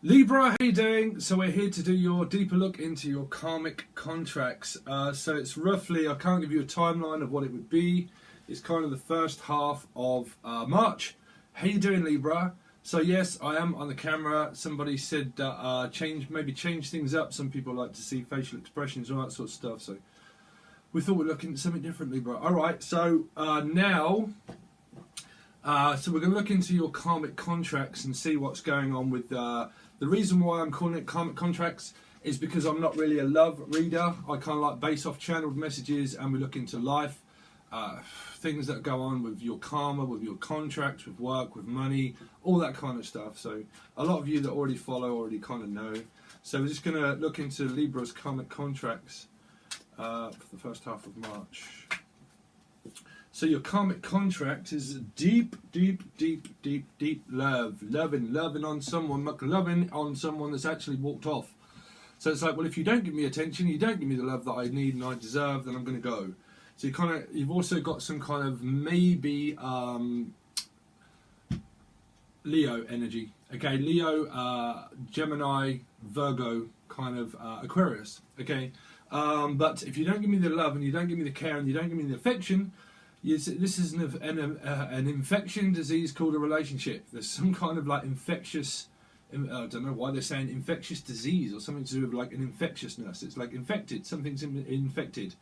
Libra, how you doing? So we're here to do your deeper look into your karmic contracts. So it's roughly, I can't give you a timeline of what it would be. It's kind of the first half of March. How you doing, Libra? So yes, I am on the camera. Somebody said maybe change things up. Some people like to see facial expressions and all that sort of stuff. So we thought we'd look into something different, Libra. All right, so now... so we're going to look into your karmic contracts and see what's going on with the reason why I'm calling it karmic contracts is because I'm not really a love reader. I kind of like base off channeled messages, and we look into life, things that go on with your karma, with your contracts, with work, with money, all that kind of stuff. So a lot of you that already follow already kind of know. So we're just going to look into Libra's karmic contracts for the first half of March. So your karmic contract is deep, deep, deep, deep, deep love. Loving on someone, loving on someone that's actually walked off. So it's like, well, if you don't give me attention, you don't give me the love that I need and I deserve, then I'm going to go. So you've also got some kind of maybe Leo energy. Okay, Leo, Gemini, Virgo, kind of Aquarius. Okay, but if you don't give me the love and you don't give me the care and you don't give me the affection, this is an infection disease called a relationship. There's some kind of like infectious, I don't know why they're saying infectious disease or something to do with like an infectiousness. It's like infected, something's infected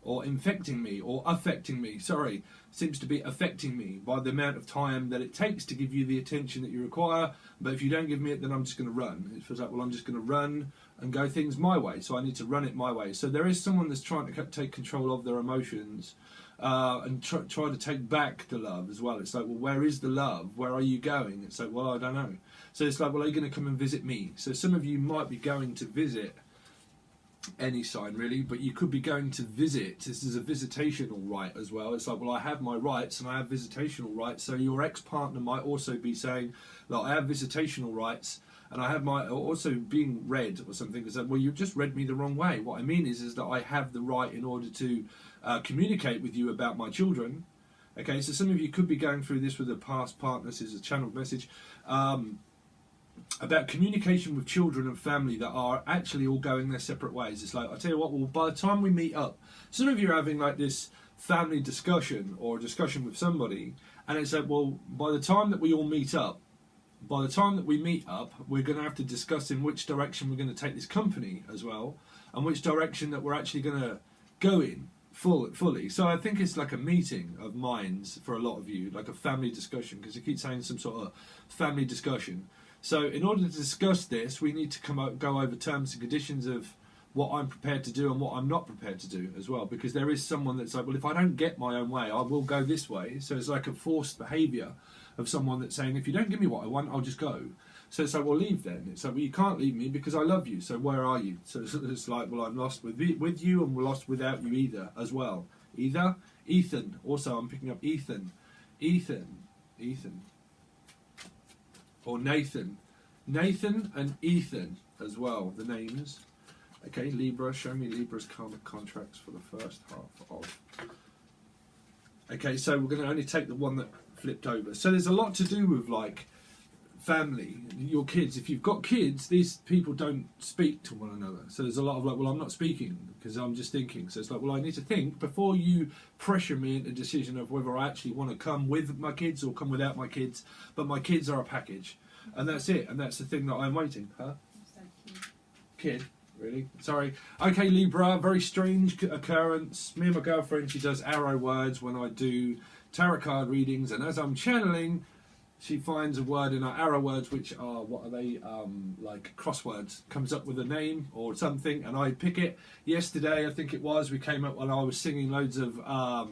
or infecting me or affecting me. Sorry, seems to be affecting me by the amount of time that it takes to give you the attention that you require. But if you don't give me it, then I'm just going to run. It feels like, well, I'm just going to run and go things my way. So I need to run it my way. So there is someone that's trying to take control of their emotions. And try to take back the love as well. It's like, well, where is the love? Where are you going? It's like, well, I don't know. So it's like, well, are you going to come and visit me? So some of you might be going to visit any sign really, but you could be going to visit. This is a visitational right as well. It's like, well, I have my rights and I have visitational rights. So your ex-partner might also be saying, look, I have visitational rights and I have my also being read or something. It's like, well, you just read me the wrong way. What I mean is that I have the right in order to communicate with you about my children. Okay, so some of you could be going through this with a past partner. This is a channeled message about communication with children and family that are actually all going their separate ways. It's like, I tell you what, well, by the time we meet up, some of you are having like this family discussion or a discussion with somebody, and it's like, well, by the time that we all meet up, we're going to have to discuss in which direction we're going to take this company as well, and which direction that we're actually going to go in fully. So I think it's like a meeting of minds for a lot of you, like a family discussion, because you keep saying some sort of family discussion. So in order to discuss this, we need to go over terms and conditions of what I'm prepared to do and what I'm not prepared to do as well, because there is someone that's like, well, if I don't get my own way, I will go this way. So it's like a forced behaviour of someone that's saying, if you don't give me what I want, I'll just go. So it's like, well, leave then. It's like, well, you can't leave me because I love you. So where are you? So it's like, well, I'm lost with you and we're lost without you either as well. Either Ethan. Also, I'm picking up Ethan. Or Nathan. Nathan and Ethan as well, the names. Okay, Libra, show me Libra's karmic contracts for the first half of... Okay, so we're going to only take the one that flipped over. So there's a lot to do with like family, your kids. If you've got kids, these people don't speak to one another. So there's a lot of like, well, I'm not speaking because I'm just thinking. So it's like, well, I need to think before you pressure me into a decision of whether I actually want to come with my kids or come without my kids. But my kids are a package. And that's it. And that's the thing that I'm waiting. Huh? Kid. Really? Sorry. Okay, Libra, very strange occurrence. Me and my girlfriend, she does arrow words when I do tarot card readings, and as I'm channeling, she finds a word in our arrow words, which are, what are they, like crosswords, comes up with a name or something, and I pick it. Yesterday, I think it was, we came up when I was singing loads of Paul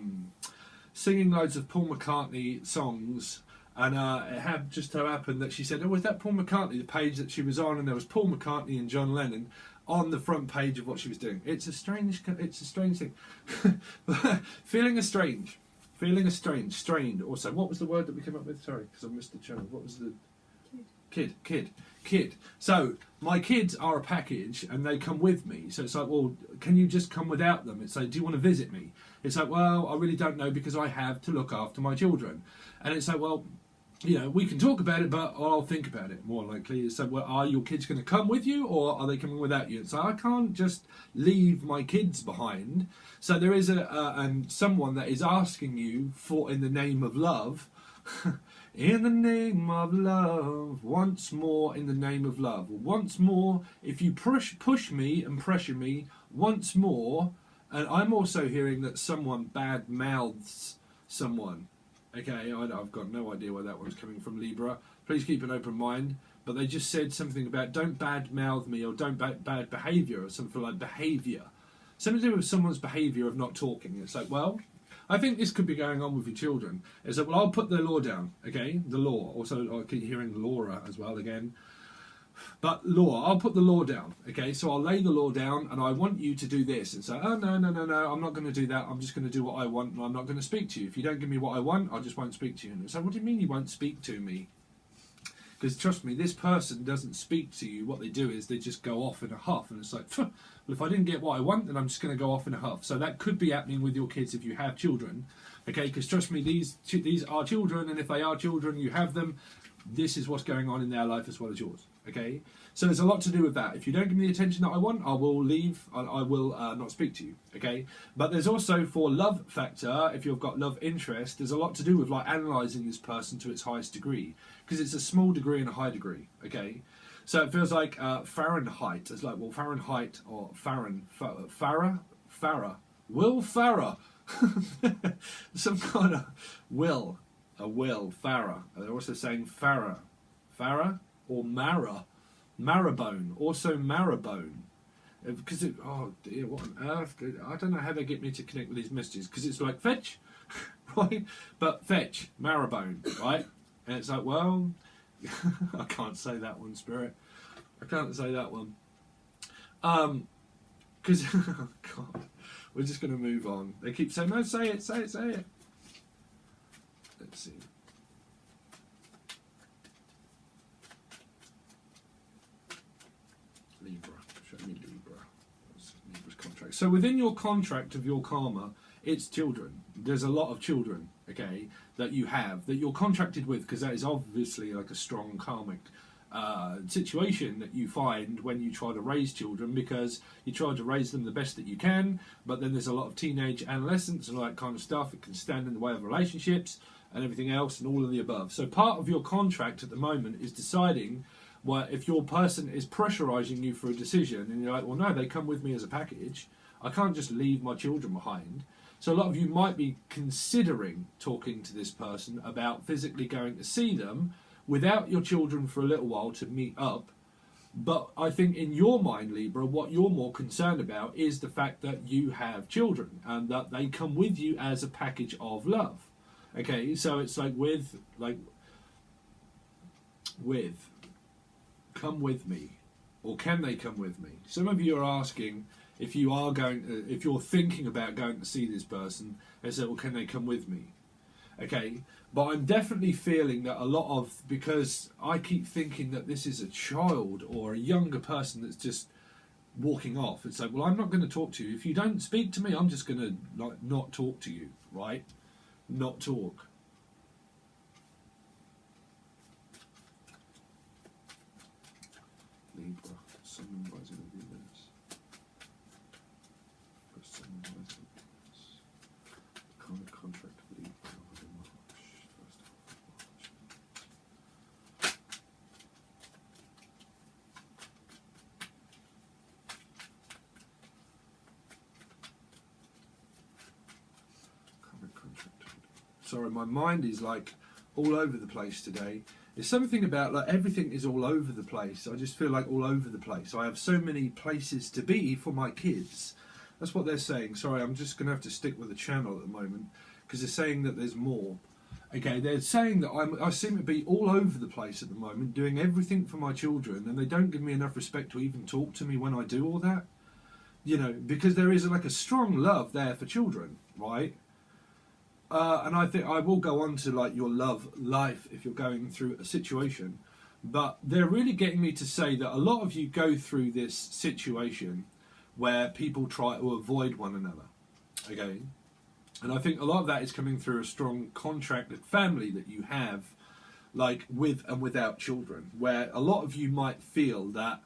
McCartney songs. And it had just so happened that she said, oh, was that Paul McCartney, the page that she was on, and there was Paul McCartney and John Lennon on the front page of what she was doing. It's a strange thing. Feeling estranged, strained also. What was the word that we came up with? Sorry, because I missed the channel. What was the... Kid. So my kids are a package and they come with me. So it's like, well, can you just come without them? It's like, do you want to visit me? It's like, well, I really don't know because I have to look after my children. And it's like, well, you know, we can talk about it, but I'll think about it more likely. So, well, are your kids going to come with you, or are they coming without you? So I can't just leave my kids behind. So there is someone that is asking you for, in the name of love, in the name of love, once more in the name of love. Once more, if you push me and pressure me, once more. And I'm also hearing that someone bad mouths someone. Okay, I've got no idea where that one's coming from, Libra. Please keep an open mind. But they just said something about don't bad mouth me, or don't bad behaviour, or something like behaviour. Something to do with someone's behaviour of not talking. It's like, well, I think this could be going on with your children. It's like, well, I'll put the law down, okay? The law. Also, I keep hearing Laura as well again. But law, I'll put the law down, okay? So I'll lay the law down, and I want you to do this. And say, oh, no, I'm not going to do that. I'm just going to do what I want, and I'm not going to speak to you. If you don't give me what I want, I just won't speak to you. And so, what do you mean you won't speak to me? Because trust me, this person doesn't speak to you. What they do is they just go off in a huff. And it's like, well, if I didn't get what I want, then I'm just going to go off in a huff. So that could be happening with your kids if you have children, okay? Because trust me, these are children, and if they are children, you have them, this is what's going on in their life as well as yours, okay? So there's a lot to do with that. If you don't give me the attention that I want, I will leave. I will not speak to you, okay? But there's also, for love factor, if you've got love interest, there's a lot to do with like analysing this person to its highest degree, because it's a small degree and a high degree, okay? So it feels like Fahrenheit. It's like, well, Fahrenheit or Farah, Will Farah, some kind of will, Farah. They're also saying Farah or Marrowbone, also Marrowbone. Because oh dear, what on earth? I don't know how they get me to connect with these messages, because it's like fetch, right? But fetch, Marrowbone, right? And it's like, well, I can't say that one, Spirit. I can't say that one. Because, oh God, we're just going to move on. They keep saying, no, say it. Let's see. Libra. Show me Libra. That's Libra's contract. So within your contract of your karma, it's children. There's a lot of children, okay, that you have, that you're contracted with, because that is obviously like a strong karmic situation that you find when you try to raise children, because you try to raise them the best that you can, but then there's a lot of teenage adolescence and all that kind of stuff. It can stand in the way of relationships and everything else and all of the above. So part of your contract at the moment is deciding, well, if your person is pressurizing you for a decision and you're like, well, no, they come with me as a package, I can't just leave my children behind. So a lot of you might be considering talking to this person about physically going to see them without your children for a little while to meet up. But I think in your mind, Libra, what you're more concerned about is the fact that you have children and that they come with you as a package of love. Okay, so it's like with come with me, or can they come with me? Some of you are asking if you are if you're thinking about going to see this person, they say, well, can they come with me? Okay, but I'm definitely feeling that a lot of, because I keep thinking that this is a child or a younger person that's just walking off. It's like, well, I'm not going to talk to you. If you don't speak to me, I'm just going to not talk to you, right? Not talk. Libra, someone rising of the events. Someone rising of the events. Kind of contract with Libra in March. First of March. Karmic contract. Sorry, my mind is like all over the place today. There's something about like everything is all over the place. I just feel like all over the place. I have so many places to be for my kids. That's what they're saying. Sorry, I'm just going to have to stick with the channel at the moment because they're saying that there's more. Okay, they're saying that I seem to be all over the place at the moment, doing everything for my children, and they don't give me enough respect to even talk to me when I do all that. You know, because there is like a strong love there for children, right? And I think I will go on to like your love life if you're going through a situation, but they're really getting me to say that a lot of you go through this situation where people try to avoid one another, okay? And I think a lot of that is coming through a strong contracted family that you have like with and without children, where a lot of you might feel that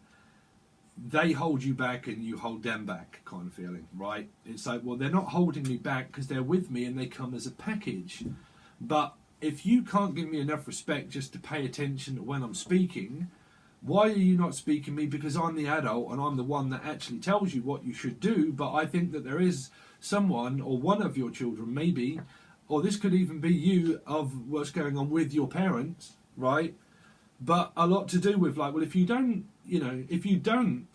they hold you back and you hold them back kind of feeling, right? It's like, well, they're not holding me back because they're with me and they come as a package. But if you can't give me enough respect just to pay attention when I'm speaking, why are you not speaking to me? Because I'm the adult and I'm the one that actually tells you what you should do. But I think that there is someone, or one of your children maybe, or this could even be you, of what's going on with your parents, right? But a lot to do with, like, well, if you don't, you know, if you don't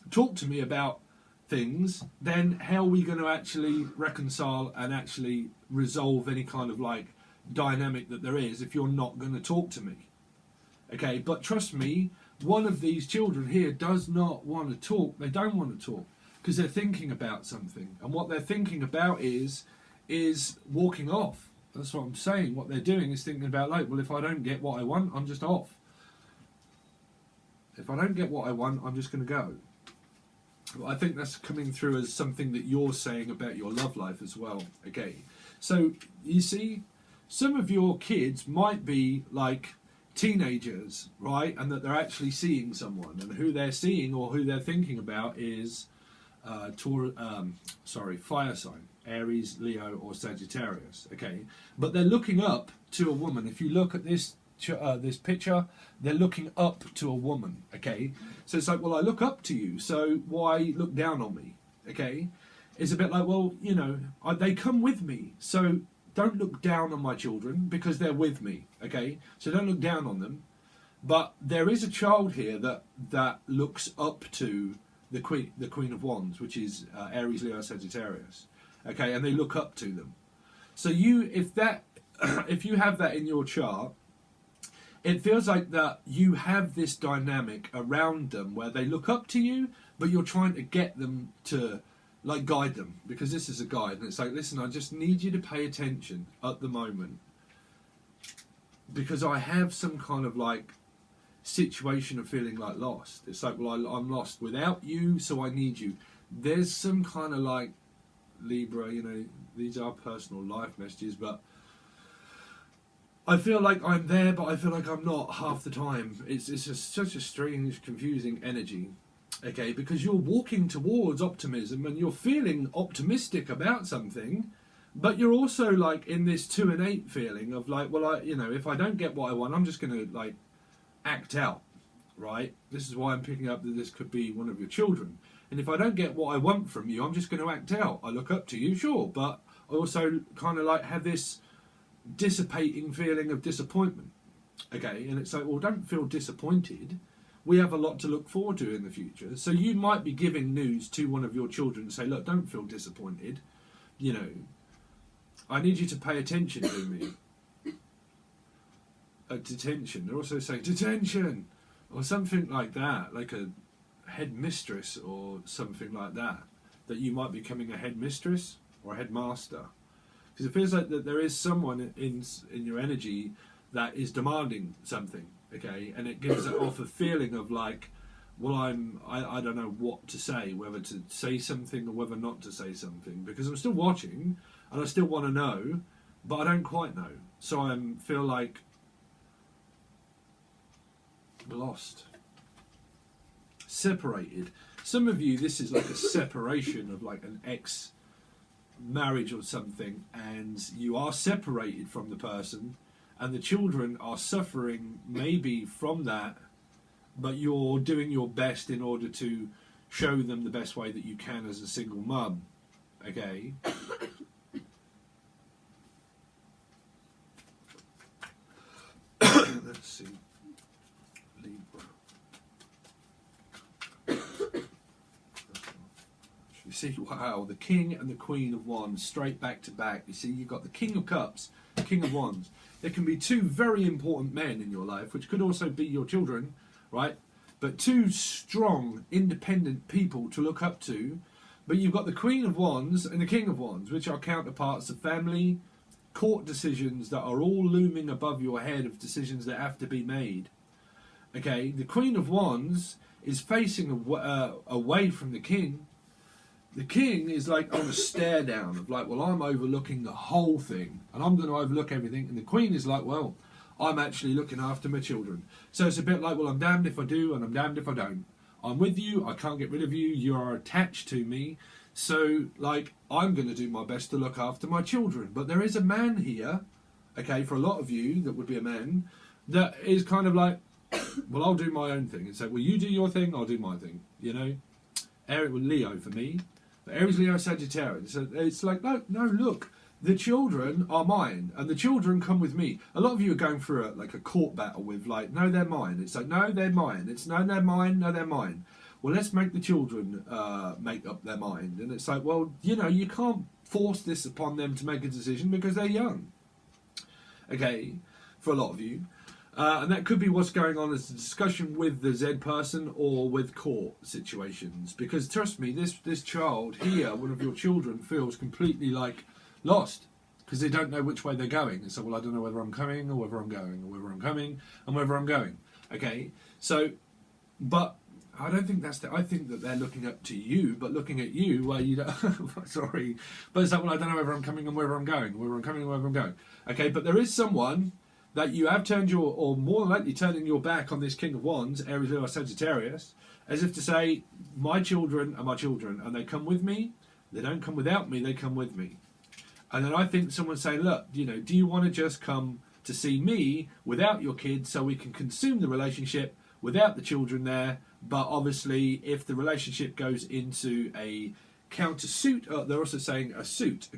talk to me about things, then how are we going to actually reconcile and actually resolve any kind of like dynamic that there is if you're not going to talk to me? Okay, but trust me, one of these children here does not want to talk. They don't want to talk because they're thinking about something, and what they're thinking about is walking off. That's what I'm saying. What they're doing is thinking about, like, well, if I don't get what I want, I'm just off. If I don't get what I want, I'm just going to go. Well, I think that's coming through as something that you're saying about your love life as well. Okay, so you see, some of your kids might be like teenagers, right? And that they're actually seeing someone, and who they're seeing or who they're thinking about is fire sign, Aries, Leo, or Sagittarius. Okay, but they're looking up to a woman. If you look at this picture, they're looking up to a woman. Okay, so it's like, well, I look up to you, so why look down on me? Okay, it's a bit like, well, you know, they come with me, so don't look down on my children because they're with me. Okay, so don't look down on them. But there is a child here that looks up to the Queen of Wands, which is Aries, Leo, Sagittarius. Okay, and they look up to them. So if you have that in your chart, it feels like that you have this dynamic around them where they look up to you, but you're trying to get them to, like, guide them, because this is a guide, and it's like, listen, I just need you to pay attention at the moment, because I have some kind of like situation of feeling like lost. It's like, well, I'm lost without you, so I need you. There's some kind of like, Libra, you know, these are personal life messages, but I feel like I'm there, but I feel like I'm not half the time. It's just such a strange, confusing energy, okay? Because you're walking towards optimism and you're feeling optimistic about something, but you're also like in this 2 and 8 feeling of like, well, you know, if I don't get what I want, I'm just going to like act out, right? This is why I'm picking up that this could be one of your children. And if I don't get what I want from you, I'm just going to act out. I look up to you, sure, but I also kind of like have this dissipating feeling of disappointment, okay? And it's like, well, don't feel disappointed. We have a lot to look forward to in the future. So you might be giving news to one of your children and say, look, don't feel disappointed, you know, I need you to pay attention to me. Detention, they're also saying detention or something like that, like a headmistress or something like that, that you might be becoming a headmistress or a headmaster. Because it feels like that there is someone in your energy that is demanding something, okay? And it gives off a feeling of like, well, I don't know what to say, whether to say something or whether not to say something, because I'm still watching and I still want to know, but I don't quite know. So I feel like lost, separated. Some of you, this is like a separation of like an ex marriage or something, and you are separated from the person, and the children are suffering maybe from that, but you're doing your best in order to show them the best way that you can as a single mum, okay? Let's see. Libra. You see, wow, the King and the Queen of Wands straight back to back. You see, you've got the King of Cups, the King of Wands. There can be two very important men in your life, which could also be your children, right? But two strong, independent people to look up to. But you've got the Queen of Wands and the King of Wands, which are counterparts of family, court decisions that are all looming above your head, of decisions that have to be made. Okay, the Queen of Wands is facing away from the King. The King is like on a stare down of like, well, I'm overlooking the whole thing and I'm going to overlook everything. And the Queen is like, well, I'm actually looking after my children. So it's a bit like, well, I'm damned if I do and I'm damned if I don't. I'm with you, I can't get rid of you, you are attached to me. So, like, I'm going to do my best to look after my children. But there is a man here, okay, for a lot of you, that would be a man, that is kind of like, well, I'll do my own thing. And say, well, you do your thing, I'll do my thing, you know? Aries, well, Leo for me. Aries, Leo, Sagittarius. So it's like, no, look, the children are mine, and the children come with me. A lot of you are going through a court battle with, like, no, they're mine. It's like, no, they're mine. It's no, they're mine, no, they're mine. Well, let's make the children make up their mind. And it's like, well, you know, you can't force this upon them to make a decision because they're young. Okay, for a lot of you. And that could be what's going on as a discussion with the Z person or with court situations. Because trust me, this child here, one of your children, feels completely like lost. Because they don't know which way they're going. And so, well, I don't know whether I'm coming or whether I'm going, or whether I'm coming and whether I'm going. Okay, so, but I don't think that's I think that they're looking up to you, but looking at you, well, you don't, sorry. But it's like, well, I don't know whether I'm coming and whether I'm going, whether I'm coming and whether I'm going. Okay, but there is someone that you have turned your, or more than likely turning your back on this King of Wands, Aries, Leo, Sagittarius, as if to say, my children are my children, and they come with me. They don't come without me, they come with me. And then I think someone's saying, look, you know, do you want to just come to see me without your kids so we can consume the relationship without the children there? But obviously, if the relationship goes into a counter-suit, they're also saying a suit, a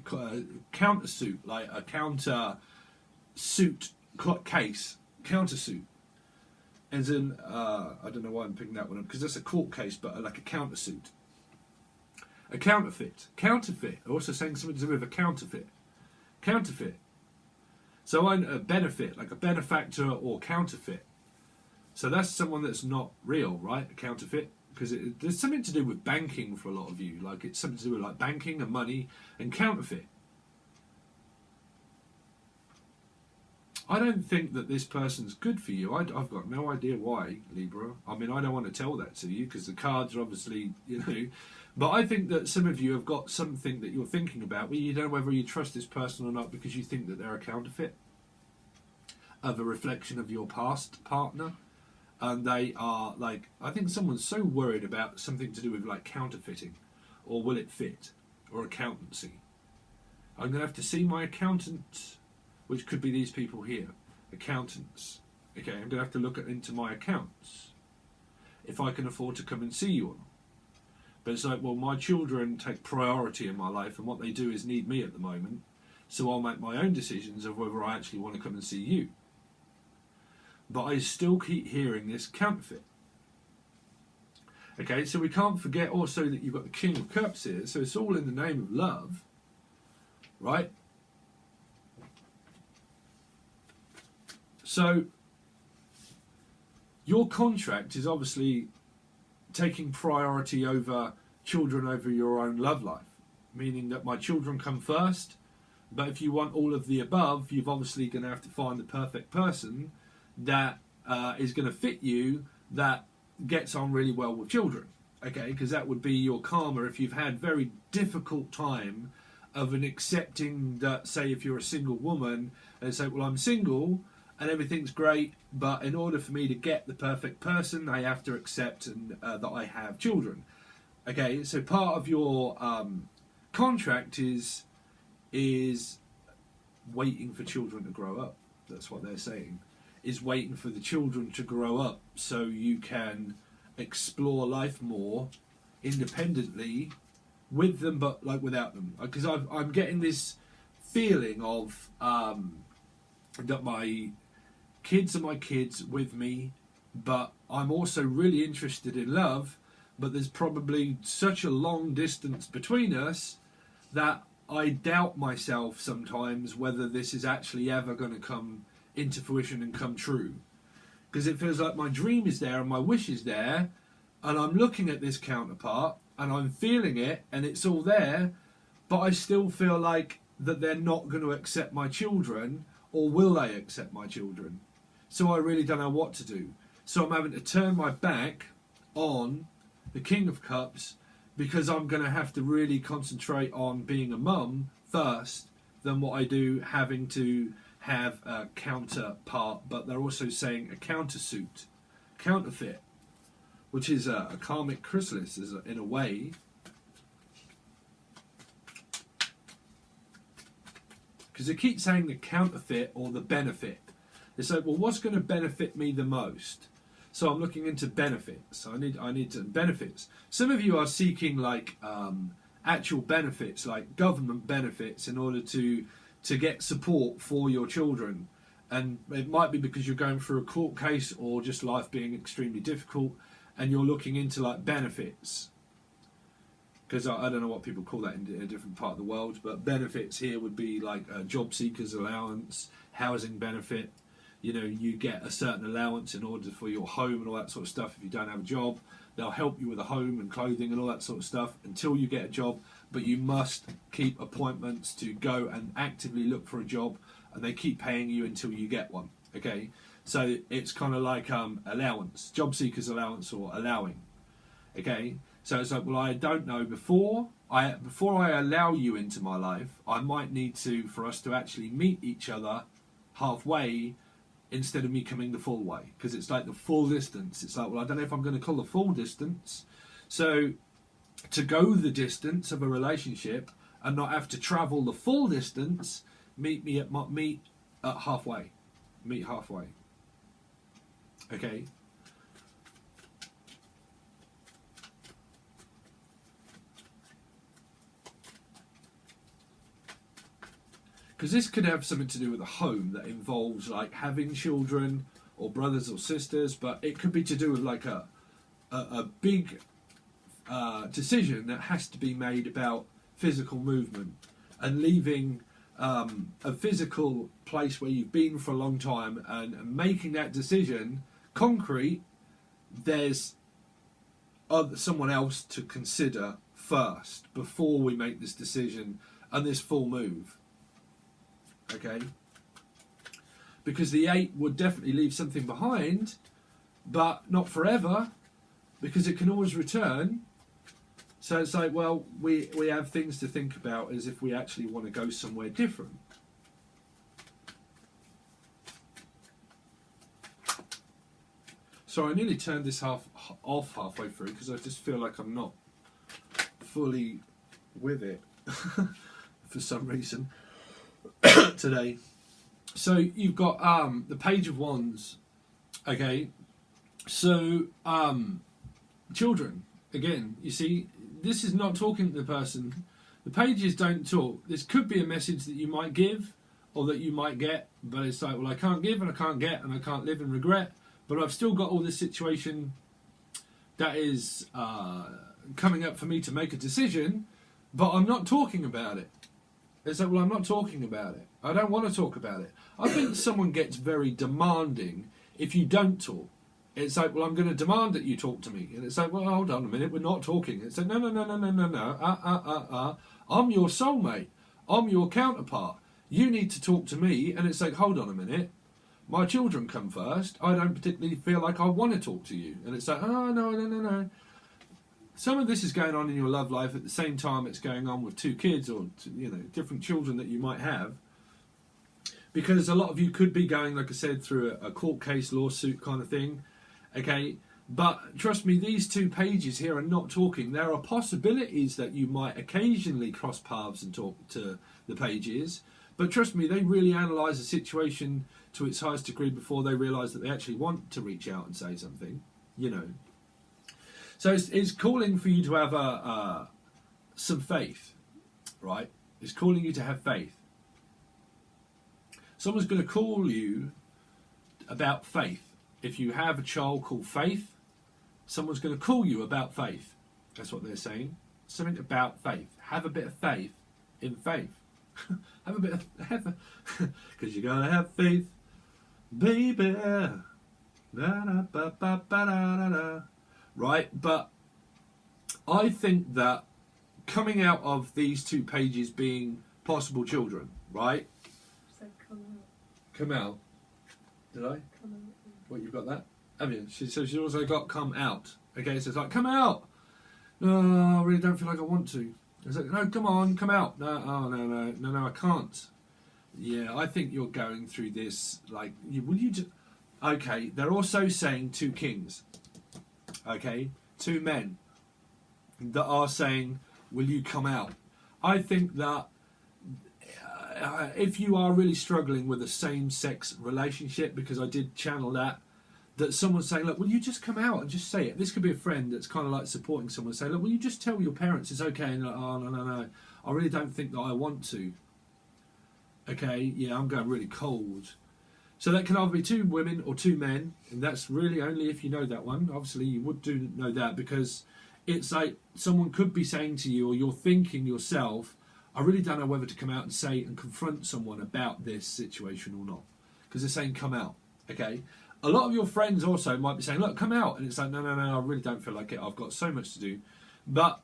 counter-suit, like a counter-suit case, counter-suit. As in, I don't know why I'm picking that one up, because that's a court case, but like a counter-suit. A counterfeit. Counterfeit. Also saying something to do with a counterfeit. Counterfeit. So a benefit, like a benefactor or counterfeit. So that's someone that's not real, right? A counterfeit. Because there's something to do with banking for a lot of you. Like it's something to do with like banking and money and counterfeit. I don't think that this person's good for you. I've got no idea why, Libra. I mean, I don't want to tell that to you because the cards are obviously, you know. But I think that some of you have got something that you're thinking about where you don't know whether you trust this person or not because you think that they're a counterfeit of a reflection of your past partner. And they are like, I think someone's so worried about something to do with like counterfeiting or will it fit or accountancy. I'm going to have to see my accountant, which could be these people here, accountants. Okay, I'm going to have to look into my accounts if I can afford to come and see you or not. But it's like, well, my children take priority in my life and what they do is need me at the moment. So I'll make my own decisions of whether I actually want to come and see you. But I still keep hearing this counterfeit. Okay, so we can't forget also that you've got the King of Cups here. So it's all in the name of love. Right? So your contract is obviously taking priority over children over your own love life, meaning that my children come first, but if you want all of the above, you've obviously going to have to find the perfect person that is going to fit you, that gets on really well with children, okay, because that would be your karma if you've had very difficult time of an accepting that, say if you're a single woman and say, well, I'm single and everything's great, but in order for me to get the perfect person, I have to accept that I have children. Okay, so part of your contract is waiting for children to grow up. That's what they're saying. Is waiting for the children to grow up so you can explore life more independently with them, but like without them. Because I'm getting this feeling of that my kids are my kids with me, but I'm also really interested in love, but there's probably such a long distance between us that I doubt myself sometimes whether this is actually ever going to come into fruition and come true. Because it feels like my dream is there and my wish is there, and I'm looking at this counterpart and I'm feeling it and it's all there, but I still feel like that they're not going to accept my children, or will they accept my children? So I really don't know what to do. So I'm having to turn my back on the King of Cups because I'm going to have to really concentrate on being a mum first than what I do having to have a counterpart, but they're also saying a countersuit, counterfeit, which is a karmic chrysalis in a way. Because they keep saying the counterfeit or the benefit. They say, well, what's going to benefit me the most? So I'm looking into benefits. I need to benefits. Some of you are seeking like actual benefits, like government benefits, in order to get support for your children. And it might be because you're going through a court case or just life being extremely difficult, and you're looking into like benefits. Because I don't know what people call that in a different part of the world, but benefits here would be like a job seekers allowance, housing benefit. You know, you get a certain allowance in order for your home and all that sort of stuff. If you don't have a job, they'll help you with a home and clothing and all that sort of stuff until you get a job. But you must keep appointments to go and actively look for a job, and they keep paying you until you get one. Okay, so it's kind of like allowance, job seekers allowance or allowing. Okay, so it's like, well, I don't know, before I allow you into my life, I might need to, for us to actually meet each other halfway, instead of me coming the full way, because it's like the full distance. It's like, well, I don't know if I'm going to call the full distance. So to go the distance of a relationship and not have to travel the full distance, meet halfway. Meet halfway. Okay. Because this could have something to do with a home that involves like having children or brothers or sisters, but it could be to do with like a big decision that has to be made about physical movement and leaving a physical place where you've been for a long time and making that decision concrete. There's someone else to consider first before we make this decision and this full move. Okay, because the 8 would definitely leave something behind, but not forever, because it can always return. So it's like, well, we have things to think about as if we actually want to go somewhere different. So I nearly turned this off halfway through because I just feel like I'm not fully with it for some reason. Today. So you've got the Page of Wands. Okay, so children, again, you see, this is not talking to the person. The pages don't talk. This could be a message that you might give or that you might get, but it's like, well, I can't give and I can't get and I can't live in regret, but I've still got all this situation that is coming up for me to make a decision, but I'm not talking about it. It's like, well, I'm not talking about it. I don't want to talk about it. I think someone gets very demanding if you don't talk. It's like, well, I'm going to demand that you talk to me. And it's like, well, hold on a minute, we're not talking. It's like, no. I'm your soulmate. I'm your counterpart. You need to talk to me. And it's like, hold on a minute. My children come first. I don't particularly feel like I want to talk to you. And it's like, oh, no. Some of this is going on in your love life at the same time it's going on with 2 kids or, different children that you might have. Because a lot of you could be going, like I said, through a court case, lawsuit kind of thing. Okay, but trust me, these 2 pages here are not talking. There are possibilities that you might occasionally cross paths and talk to the pages. But trust me, they really analyse the situation to its highest degree before they realise that they actually want to reach out and say something, So it's calling for you to have some faith, right? It's calling you to have faith. Someone's going to call you about faith. If you have a child called Faith, someone's going to call you about faith. That's what they're saying. Something about faith. Have a bit of faith in faith. Have a bit of... Because you got to have faith, baby. Right, but I think that coming out of these 2 pages being possible children, right? So come out. Did I? Come out. What, you've got that? Have you? She's also got come out. Okay, so it's like, come out. No, I really don't feel like I want to. It's like, no, come on, come out. No, I can't. Yeah, I think you're going through this, like, will you just... Okay, they're also saying two kings. Okay, two men that are saying, will you come out? I think that if you are really struggling with a same-sex relationship, because I did channel that someone's saying, look, will you just come out and just say it? This could be a friend that's kind of like supporting someone, say, look, will you just tell your parents it's okay? And like, oh, no, I really don't think that I want to. Okay, yeah, I'm going really cold. So that can either be two women or two men, and that's really only if you know that one. Obviously, you would do know that, because it's like someone could be saying to you, or you're thinking yourself, I really don't know whether to come out and say and confront someone about this situation or not, because they're saying come out. Okay, a lot of your friends also might be saying, look, come out, and it's like, no, I really don't feel like it. I've got so much to do. But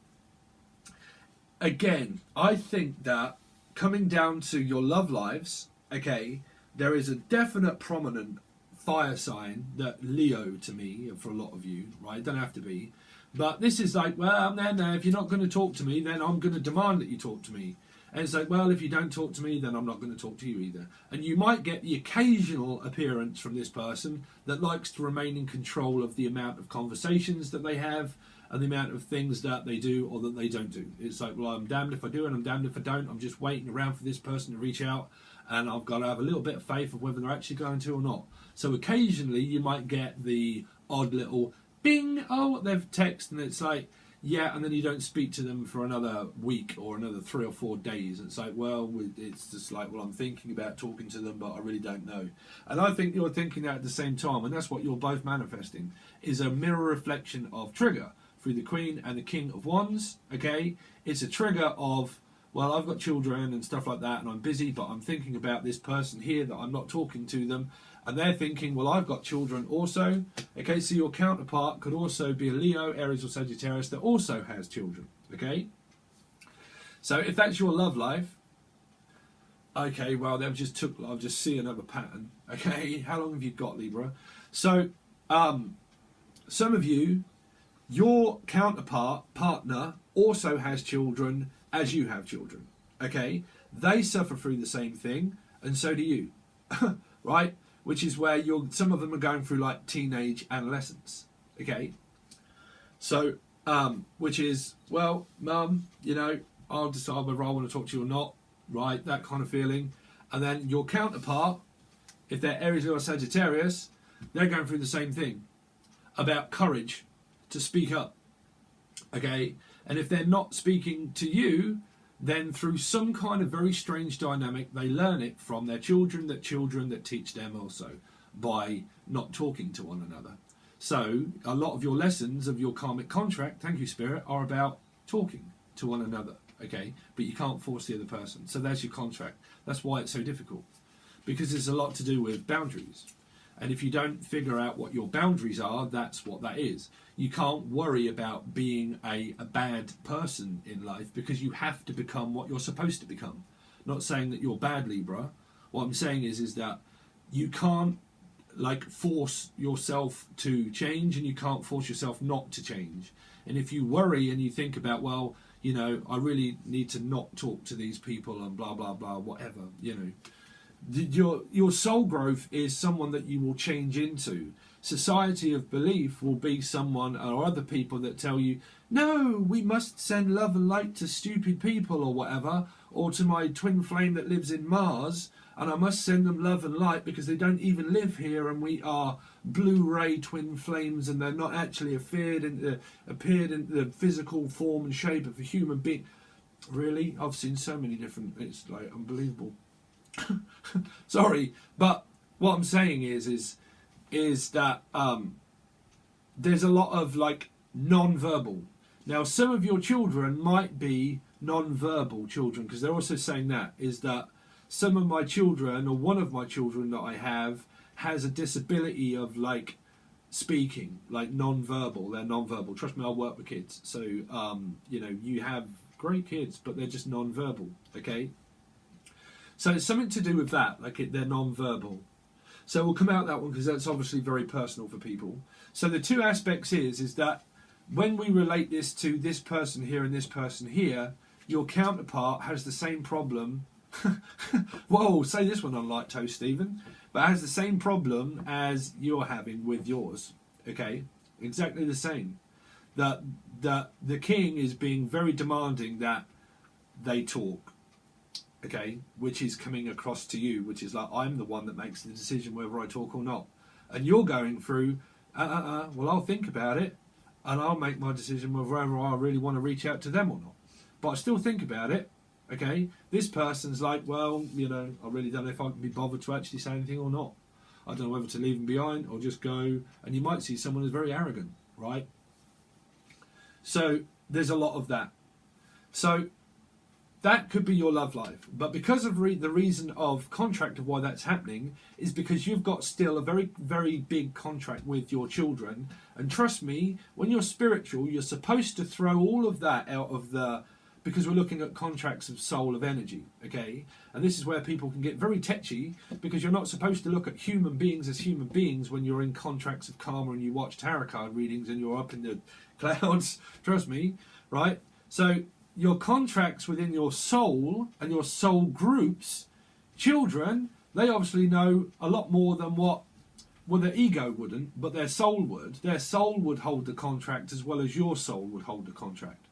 again, I think that coming down to your love lives, okay, there is a definite prominent fire sign that Leo to me, for a lot of you, right? Don't have to be. But this is like, well, no, if you're not going to talk to me, then I'm going to demand that you talk to me. And it's like, well, if you don't talk to me, then I'm not going to talk to you either. And you might get the occasional appearance from this person that likes to remain in control of the amount of conversations that they have and the amount of things that they do or that they don't do. It's like, well, I'm damned if I do and I'm damned if I don't. I'm just waiting around for this person to reach out, and I've got to have a little bit of faith of whether they're actually going to or not. So occasionally you might get the odd little bing, oh, they've texted, and it's like, yeah, and then you don't speak to them for another week or another 3 or 4 days. It's like, well, it's just like, well, I'm thinking about talking to them, but I really don't know. And I think you're thinking that at the same time, and that's what you're both manifesting, is a mirror reflection of trigger through the Queen and the King of Wands, okay? It's a trigger of, well, I've got children and stuff like that, and I'm busy, but I'm thinking about this person here that I'm not talking to them. And they're thinking, well, I've got children also. Okay, so your counterpart could also be a Leo, Aries or Sagittarius that also has children. Okay? So if that's your love life, okay, well, I'll just see another pattern. Okay, how long have you got, Libra? So some of you, your partner also has children as you have children. Okay? They suffer through the same thing, and so do you. Right? Which is where some of them are going through like teenage adolescence, okay? So, which is, well, mum, you know, I'll decide whether I want to talk to you or not, right? That kind of feeling. And then your counterpart, if they're Aries or Sagittarius, they're going through the same thing about courage to speak up, okay? And if they're not speaking to you, then through some kind of very strange dynamic, they learn it from their children that teach them also by not talking to one another. So a lot of your lessons of your karmic contract, thank you Spirit, are about talking to one another, okay? But you can't force the other person. So there's your contract. That's why it's so difficult, because it's a lot to do with boundaries. And if you don't figure out what your boundaries are, that's what that is. You can't worry about being a bad person in life, because you have to become what you're supposed to become. Not saying that you're bad, Libra. What I'm saying is that you can't like force yourself to change, and you can't force yourself not to change. And if you worry and you think about, well, you know, I really need to not talk to these people and blah, blah, blah, whatever, you know. Your soul growth is someone that you will change into. Society of belief will be someone or other people that tell you, no, we must send love and light to stupid people or whatever, or to my twin flame that lives in Mars, and I must send them love and light because they don't even live here, and we are blue-ray twin flames, and they're not actually appeared in the physical form and shape of a human being. Really? I've seen so many different, it's like unbelievable. Sorry, but what I'm saying is that there's a lot of like non-verbal. Now, some of your children might be non-verbal children, because they're also saying that is that some of my children, or one of my children that I have, has a disability of like speaking, like non-verbal. They're non-verbal. Trust me, I work with kids, so you know, you have great kids, but they're just non-verbal. Okay. So it's something to do with that, like they're non-verbal. So we'll come out that one because that's obviously very personal for people. So the two aspects is that when we relate this to this person here and this person here, your counterpart has the same problem Whoa, say this one on light toast, Stephen. But has the same problem as you're having with yours. Okay, exactly the same. That the king is being very demanding that they talk. Okay, which is coming across to you, which is like, I'm the one that makes the decision whether I talk or not, and you're going through. Well, I'll think about it, and I'll make my decision whether I really want to reach out to them or not. But I still think about it. Okay, this person's like, well, you know, I really don't know if I can be bothered to actually say anything or not. I don't know whether to leave them behind or just go. And you might see someone who's very arrogant, right? So there's a lot of that. So that could be your love life. But because of the reason of contract of why that's happening is because you've got still a very, very big contract with your children. And trust me, when you're spiritual, you're supposed to throw all of that out of the... Because we're looking at contracts of soul, of energy, okay? And this is where people can get very tetchy, because you're not supposed to look at human beings as human beings when you're in contracts of karma and you watch tarot card readings and you're up in the clouds, trust me, right? So your contracts within your soul and your soul groups, children, they obviously know a lot more than what, well, their ego wouldn't, but their soul would. Their soul would hold the contract as well as your soul would hold the contract.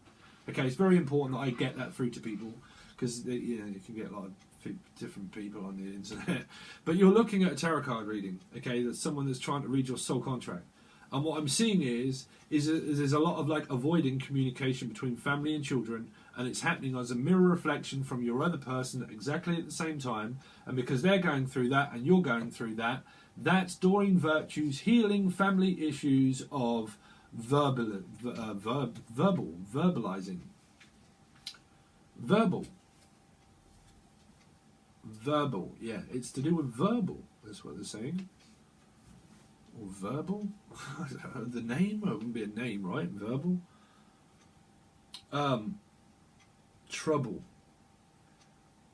Okay, it's very important that I get that through to people, because you know, you can get a lot of different people on the internet. But you're looking at a tarot card reading, okay? That's someone that's trying to read your soul contract. And what I'm seeing is there's a lot of like avoiding communication between family and children, and it's happening as a mirror reflection from your other person exactly at the same time. And because they're going through that and you're going through that, that's Doreen Virtue's healing family issues of verbalizing. Verbal, yeah, it's to do with verbal, that's what they're saying. Or verbal? The name? Well, it wouldn't be a name, right? Verbal. Trouble.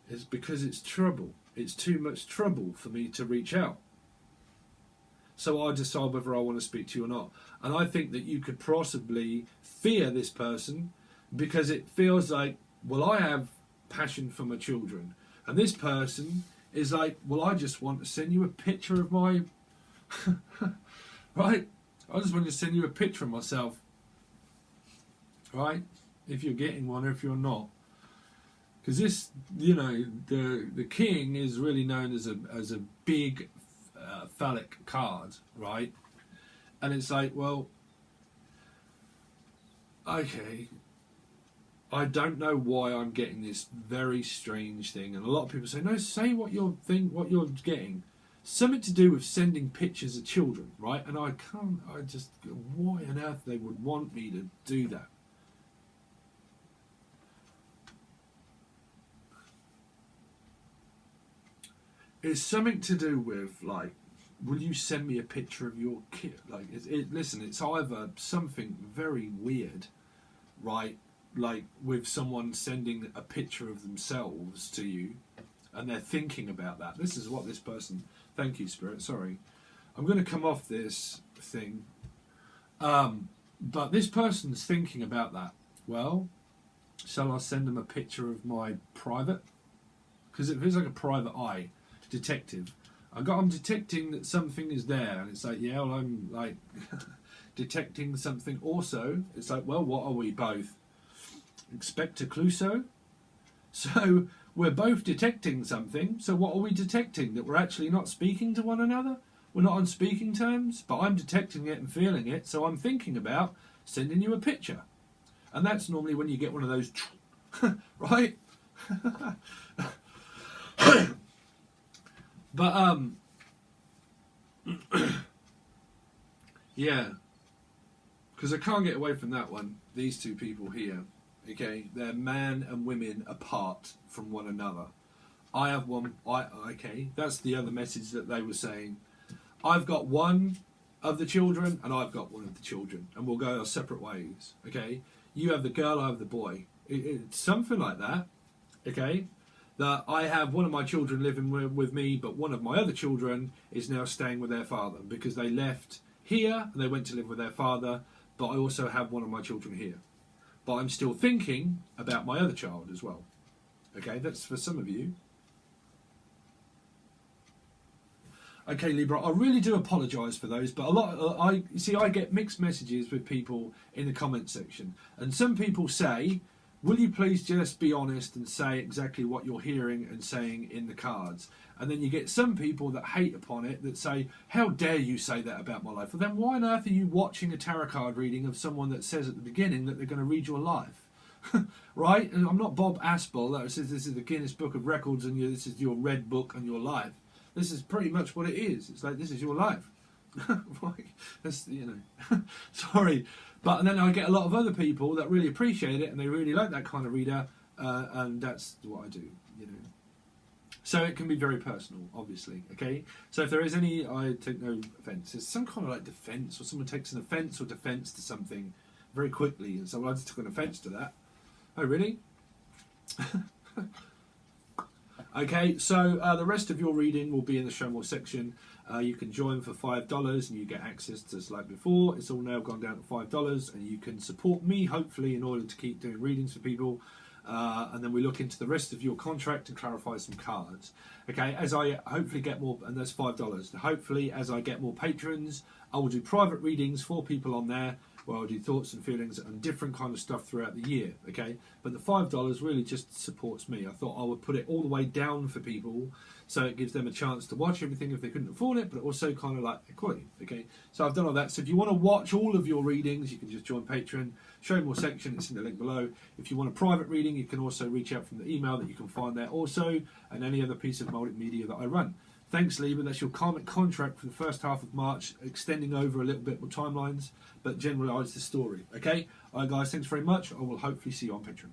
It's because it's trouble. It's too much trouble for me to reach out. So I decide whether I want to speak to you or not. And I think that you could possibly fear this person because it feels like, well, I have passion for my children. And this person is like, well, I just want to send you a picture of my... right? I just want to send you a picture of myself. Right? If you're getting one or if you're not. Because this, you know, the king is really known as a big... phallic card, right? And it's like, well, okay, I don't know why I'm getting this very strange thing, and a lot of people say, no, say what you're getting. Something to do with sending pictures of children, right? And I just, why on earth they would want me to do that? It's something to do with, like, will you send me a picture of your kid? Like, listen, it's either something very weird, right? Like with someone sending a picture of themselves to you, and they're thinking about that. This is what this person... Thank you, Spirit. Sorry. I'm going to come off this thing. But this person's thinking about that. Well, shall I send them a picture of my private? Because it feels like a private eye. Detective. I'm detecting that something is there, and it's like, yeah, well, I'm like detecting something also. It's like, well, what are we both? Expecto Cluso? So we're both detecting something, so what are we detecting? That we're actually not speaking to one another? We're not on speaking terms, but I'm detecting it and feeling it, so I'm thinking about sending you a picture. And that's normally when you get one of those, right? But, yeah, because I can't get away from that one. These two people here, okay, they're man and women apart from one another. I have one, okay, that's the other message that they were saying. I've got one of the children and I've got one of the children, and we'll go our separate ways, okay? You have the girl, I have the boy. It's something like that, okay? That I have one of my children living with me, but one of my other children is now staying with their father because they left here and they went to live with their father, but I also have one of my children here. But I'm still thinking about my other child as well. Okay, that's for some of you. Okay, Libra, I really do apologise for those, but I get mixed messages with people in the comment section, and some people say, will you please just be honest and say exactly what you're hearing and saying in the cards? And then you get some people that hate upon it, that say, how dare you say that about my life? Well, then why on earth are you watching a tarot card reading of someone that says at the beginning that they're going to read your life? Right? And I'm not Bob Aspel that says this is the Guinness Book of Records and this is your red book on your life. This is pretty much what it is. It's like, this is your life. That's, sorry. But then I get a lot of other people that really appreciate it and they really like that kind of reader, and that's what I do, So it can be very personal, obviously, okay? So if there is any, I take no offence. It's some kind of like defence, or someone takes an offence or defence to something very quickly, and so I just took an offence to that. Oh, really? Okay, so the rest of your reading will be in the Show More section. You can join for $5 and you get access to, like before, it's all now gone down to $5, and you can support me, hopefully, in order to keep doing readings for people. And then we look into the rest of your contract and clarify some cards. Okay, as I hopefully get more, and that's $5. Hopefully, as I get more patrons, I will do private readings for people on there, where I'll do thoughts and feelings and different kind of stuff throughout the year, okay? But the $5 really just supports me. I thought I would put it all the way down for people, so it gives them a chance to watch everything if they couldn't afford it, but also kind of like equality, okay? So I've done all that. So if you want to watch all of your readings, you can just join Patreon, Show More section, it's in the link below. If you want a private reading, you can also reach out from the email that you can find there also, and any other piece of multimedia that I run. Thanks, Libra. That's your karmic contract for the first half of March, extending over a little bit more timelines, but generally, it's the story. Okay? All right, guys, thanks very much. I will hopefully see you on Patreon.